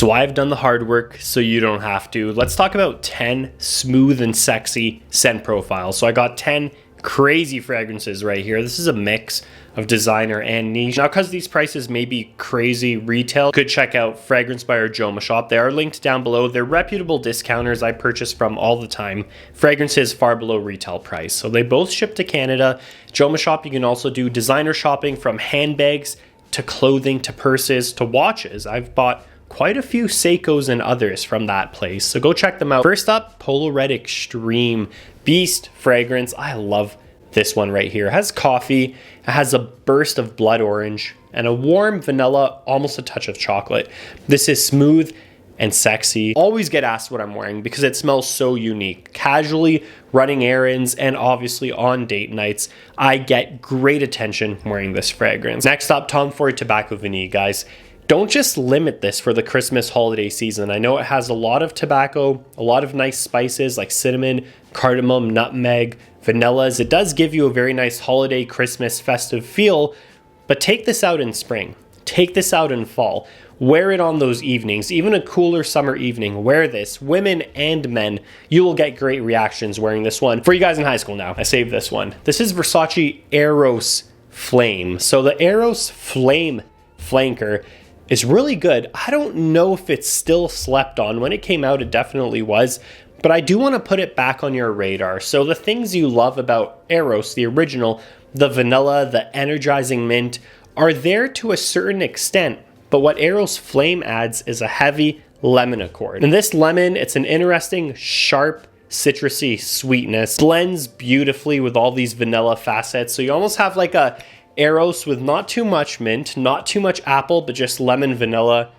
So I've done the hard work so you don't have to. Let's talk about 10 smooth and sexy scent profiles. So I got 10 crazy fragrances right here. This is a mix of designer and niche. Now, because these prices may be crazy retail, you could check out Fragrance by our Joma shop. They are linked down below. They're reputable discounters I purchase from all the time. Fragrances far below retail price. So they both ship to Canada. Joma shop, you can also do designer shopping from handbags to clothing to purses to watches. I've bought quite a few Seikos and others from that place, so go check them out. First up, Polo Red Extreme Beast fragrance. I love this one right here. It has coffee, it has a burst of blood orange, and a warm vanilla, almost a touch of chocolate. This is smooth and sexy. Always get asked what I'm wearing because it smells so unique. Casually running errands and obviously on date nights, I get great attention wearing this fragrance. Next up, Tom Ford Tobacco Vanille, guys. Don't just limit this for the Christmas holiday season. I know it has a lot of tobacco, a lot of nice spices like cinnamon, cardamom, nutmeg, vanillas. It does give you a very nice holiday, Christmas, festive feel, but take this out in spring. Take this out in fall. Wear it on those evenings, even a cooler summer evening. Wear this, women and men. You will get great reactions wearing this one. For you guys in high school now, I saved this one. This is Versace Eros Flame. So the Eros Flame flanker is really good. I don't know if it's still slept on. When it came out, it definitely was, but I do want to put it back on your radar. So the things you love about Eros, the original, the vanilla, the energizing mint, are there to a certain extent, but what Eros Flame adds is a heavy lemon accord. And this lemon, it's an interesting, sharp, citrusy sweetness. Blends beautifully with all these vanilla facets. So you almost have like a Eros with not too much mint, not too much apple, but just lemon vanilla.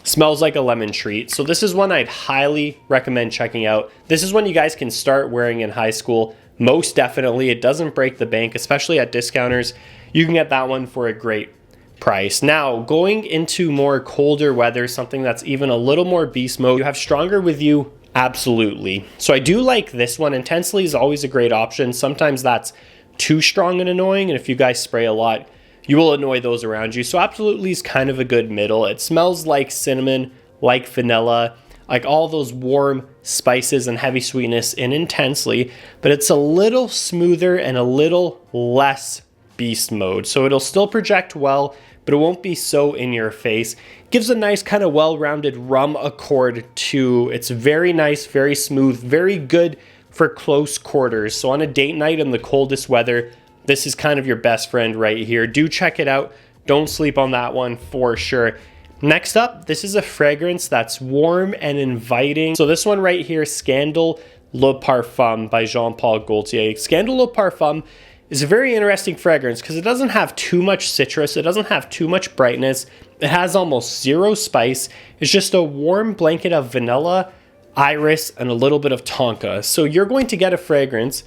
Smells like a lemon treat. So this is one I'd highly recommend checking out. This is one you guys can start wearing in high school. Most definitely. It doesn't break the bank, especially at discounters. You can get that one for a great price. Now, going into more colder weather, something that's even a little more beast mode, you have Stronger With You. Absolutely. So I do like this one. Intensely is always a great option. Sometimes that's too strong and annoying, and if you guys spray a lot, you will annoy those around you. So Absolutely is kind of a good middle. It smells like cinnamon, like vanilla, like all those warm spices and heavy sweetness in Intensely, but it's a little smoother and a little less beast mode. So it'll still project well, but it won't be so in your face. Gives a nice kind of well-rounded rum accord too. It's very nice, very smooth, very good for close quarters. So on a date night in the coldest weather, this is kind of your best friend right here. Do check it out. Don't sleep on that one for sure. Next up, this is a fragrance that's warm and inviting. So this one right here, Scandal Le Parfum by Jean-Paul Gaultier. Scandal Le Parfum is a very interesting fragrance because it doesn't have too much citrus. It doesn't have too much brightness. It has almost zero spice. It's just a warm blanket of vanilla, iris, and a little bit of tonka. So you're going to get a fragrance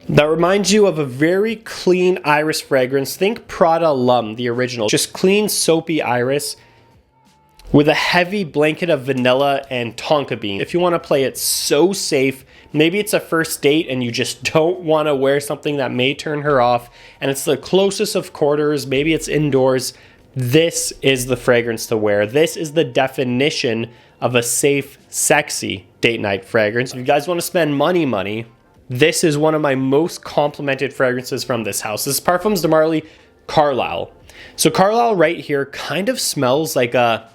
that reminds you of a very clean iris fragrance. Think Prada Lum, the original. Just clean, soapy iris with a heavy blanket of vanilla and tonka bean. If you want to play it so safe, maybe it's a first date and you just don't want to wear something that may turn her off, and it's the closest of quarters, maybe it's indoors, this is the fragrance to wear. This is the definition of a safe, sexy date night fragrance. If you guys want to spend money, this is one of my most complimented fragrances from this house. This is Parfums de Marly Carlisle. So Carlisle right here kind of smells like a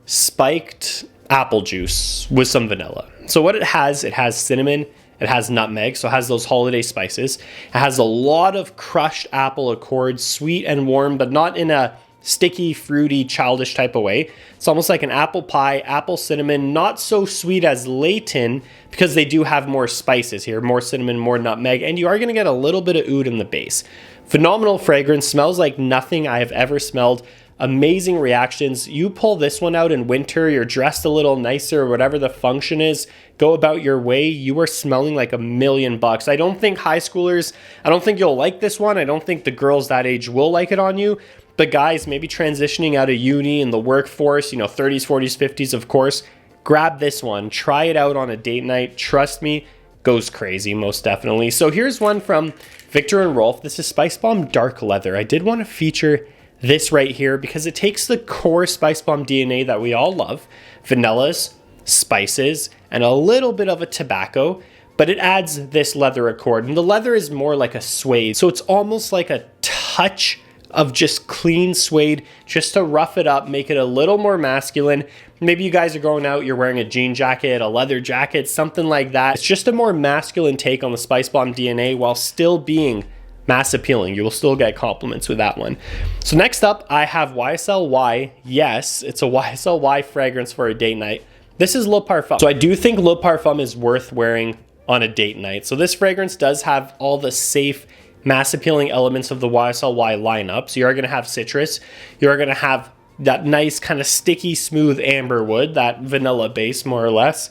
spiked apple juice with some vanilla. So what it has cinnamon, it has nutmeg, so it has those holiday spices. It has a lot of crushed apple accord, sweet and warm, but not in a sticky, fruity, childish type of way. It's almost like an apple pie, apple cinnamon, not so sweet as Layton because they do have more spices here, more cinnamon, more nutmeg, and you are going to get a little bit of oud in the base. Phenomenal fragrance, smells like nothing I have ever smelled. Amazing reactions. You pull this one out in winter, you're dressed a little nicer, whatever the function is, go about your way, you are smelling like $1,000,000. I don't think high schoolers, I don't think you'll like this one. I don't think the girls that age will like it on you. But guys, maybe transitioning out of uni in the workforce, 30s, 40s, 50s, of course, grab this one. Try it out on a date night. Trust me, goes crazy, most definitely. So here's one from Victor and Rolf. This is Spice Bomb Dark Leather. I did want to feature this right here because it takes the core spice bomb DNA that we all love, vanillas, spices, and a little bit of a tobacco, but it adds this leather accord. And the leather is more like a suede, so it's almost like a touch of just clean suede just to rough it up, make it a little more masculine. Maybe you guys are going out, you're wearing a jean jacket, a leather jacket, something like that. It's just a more masculine take on the Spice Bomb DNA while still being mass appealing. You will still get compliments with that one. So next up, I have YSL Y. Yes, it's a YSL Y fragrance for a date night. This is Le Parfum. So I do think Le Parfum is worth wearing on a date night. So this fragrance does have all the safe, mass appealing elements of the YSL Y lineup. So you are going to have citrus. You are going to have that nice kind of sticky, smooth amber wood, that vanilla base more or less.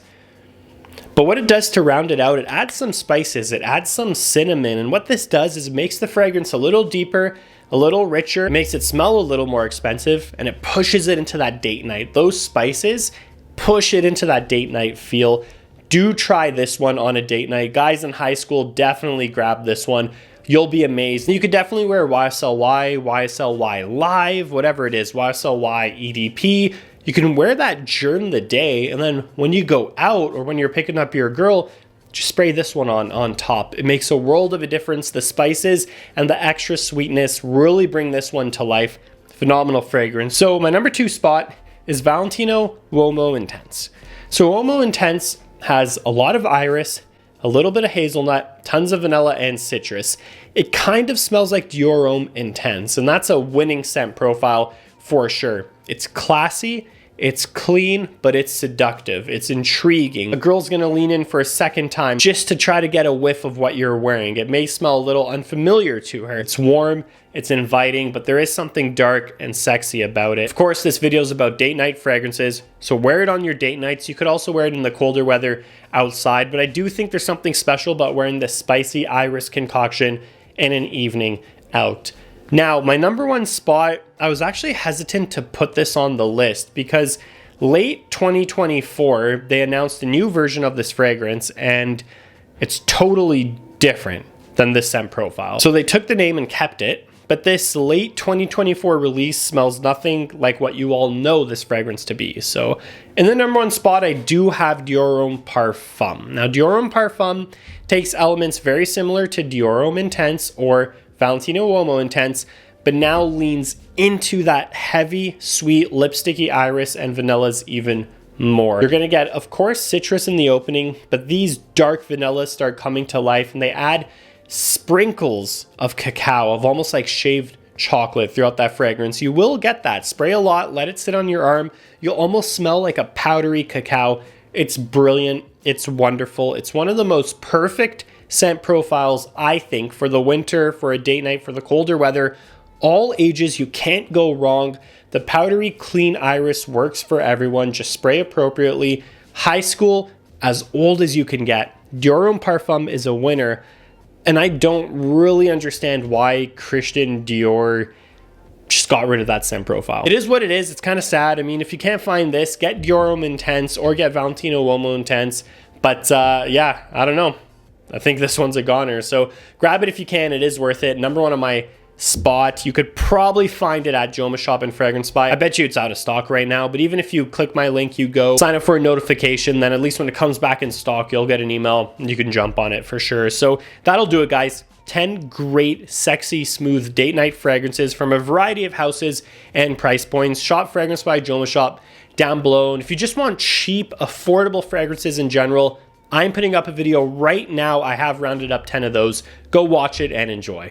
But what it does to round it out, it adds some spices, it adds some cinnamon. And what this does is it makes the fragrance a little deeper, a little richer. It makes it smell a little more expensive, and it pushes it into that date night. Those spices push it into that date night feel. Do try this one on a date night. Guys in high school, definitely grab this one. You'll be amazed. You could definitely wear YSL Y, YSL Y Live, whatever it is, YSL Y EDP. You can wear that during the day, and then when you go out or when you're picking up your girl, just spray this one on top. It makes a world of a difference. The spices and the extra sweetness really bring this one to life. Phenomenal fragrance. So my number 2 spot is Valentino Uomo Intense. So Uomo Intense has a lot of iris, a little bit of hazelnut, tons of vanilla and citrus. It kind of smells like Dior Homme Intense, and that's a winning scent profile for sure. It's classy, it's clean, but it's seductive. It's intriguing. A girl's gonna lean in for a second time just to try to get a whiff of what you're wearing. It may smell a little unfamiliar to her. It's warm, it's inviting, but there is something dark and sexy about it. Of course, this video is about date night fragrances, so wear it on your date nights. You could also wear it in the colder weather outside, but I do think there's something special about wearing this spicy iris concoction in an evening out. Now, my number 1 spot, I was actually hesitant to put this on the list because late 2024, they announced a new version of this fragrance and it's totally different than the scent profile. So they took the name and kept it, but this late 2024 release smells nothing like what you all know this fragrance to be. So in the number 1 spot, I do have Dior Homme Parfum. Now, Dior Homme Parfum takes elements very similar to Dior Homme Intense or Valentino Uomo Intense, but now leans into that heavy, sweet, lipsticky iris and vanillas even more. You're gonna get, of course, citrus in the opening, but these dark vanillas start coming to life and they add sprinkles of cacao, of almost like shaved chocolate throughout that fragrance. You will get that. Spray a lot, let it sit on your arm. You'll almost smell like a powdery cacao. It's brilliant. It's wonderful. It's one of the most perfect scent profiles, I think, for the winter, for a date night, for the colder weather. All ages, you can't go wrong. The powdery clean iris works for everyone. Just spray appropriately. High school, as old as you can get. Dior Homme Parfum is a winner. And I don't really understand why Christian Dior just got rid of that scent profile. It is what it is. It's kind of sad. I mean, if you can't find this, get Dior Homme Intense or get Valentino Uomo Intense. But yeah, I don't know. I think this one's a goner. So grab it if you can. It is worth it. Number 1 on my spot. You could probably find it at Joma Shop and Fragrance Buy. I bet you it's out of stock right now, but even if you click my link, you go sign up for a notification, then at least when it comes back in stock, you'll get an email and you can jump on it for sure. So that'll do it, guys. 10 great, sexy, smooth date night fragrances from a variety of houses and price points. Shop Fragrance Buy Joma Shop down below. And if you just want cheap, affordable fragrances in general, I'm putting up a video right now. I have rounded up 10 of those. Go watch it and enjoy.